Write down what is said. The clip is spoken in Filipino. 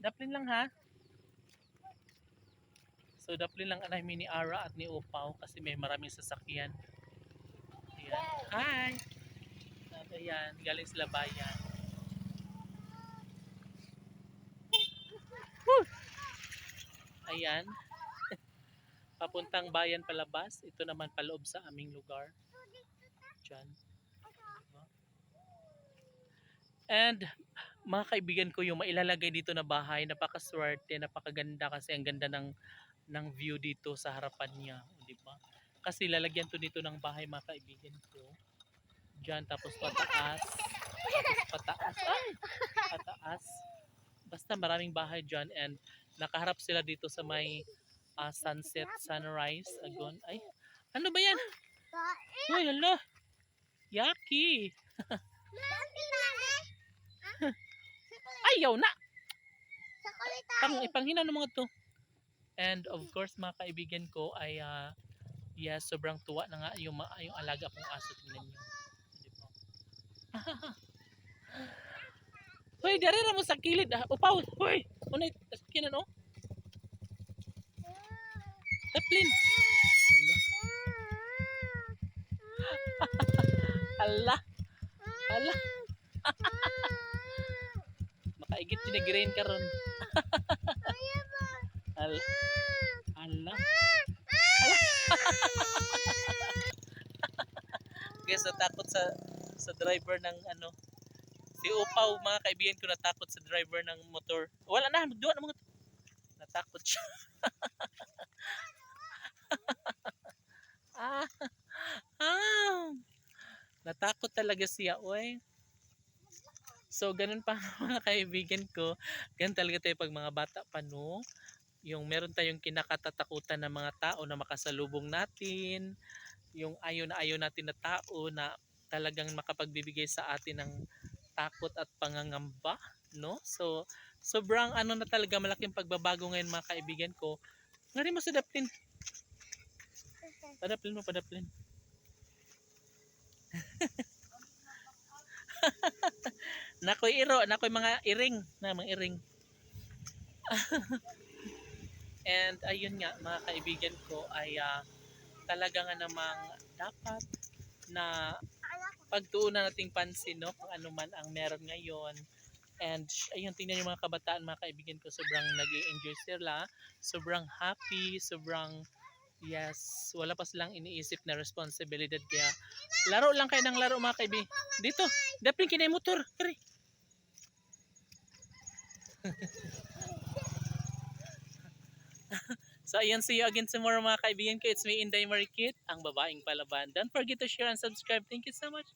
Daplin lang ha. So daplin lang namin ni Ara at ni Upaw kasi may maraming sasakyan. Ayan. Hi! At ayan, galing sila bayan. Woo! Ayan. Papuntang bayan palabas. Ito naman paloob sa aming lugar. Diyan. And mga kaibigan ko, yung mailalagay dito na bahay, napakaswerte, napakaganda kasi ang ganda ng view dito sa harapan niya, di ba? Kasi lalagyan to dito ng bahay mga kaibigan ko. Diyan tapos pataas, pataas. Basta maraming bahay diyan and nakaharap sila dito sa may sunset, sunrise, agon. Ay, ano ba yan? Uy, hala. Yaki. Ayaw na. Ipanghina ng mga to. And of course, mga kaibigan ko ay yes, sobrang tuwa na nga yung alaga kong aso. Tingnan nyo. Diba? Hoy, darira mo sa kilid. Upaw. Hoy, unay, sakinan oh. Taplin. Allah. Allah. Makaigit tinigrain ka ron. Allah. Allah. Guys, natakot sa driver ng ano. Si Upaw, mga kaibigan ko, natakot sa driver ng motor. Wala na, magduwa na mga. Natakot siya. Natakot talaga siya, oy. So, ganun pa mga kaibigan ko. Ganun talaga tayo pag mga bata pa, no? Yung meron tayong kinakatatakutan ng mga tao na makasalubong natin. Yung ayaw natin na tao na talagang makapagbibigay sa atin ng takot at pangangamba, no? So, sobrang ano na talaga, malaking pagbabago ngayon mga kaibigan ko. Ngari mo sa daplin. Padaplin mo, padaplin. Nakoy iro, nakoy mga iring, na mga iring. And ayun nga mga kaibigan ko ay talaga nga namang dapat na pagtuunan nating pansin, no, kung ano man ang meron ngayon. And ayun, tingnan yung mga kabataan mga kaibigan ko, sobrang nag-enjoy sila, sobrang happy, sobrang yes, wala pa silang iniisip na responsibilidad, kaya laro lang kayo ng laro mga kaibigan. Dito, dapat kinay motor. Kari. So ayan, see you again tomorrow mga kaibigan ko. It's me, Inday Marikit, ang babaeng palaban. Don't forget to share and subscribe. Thank you so much.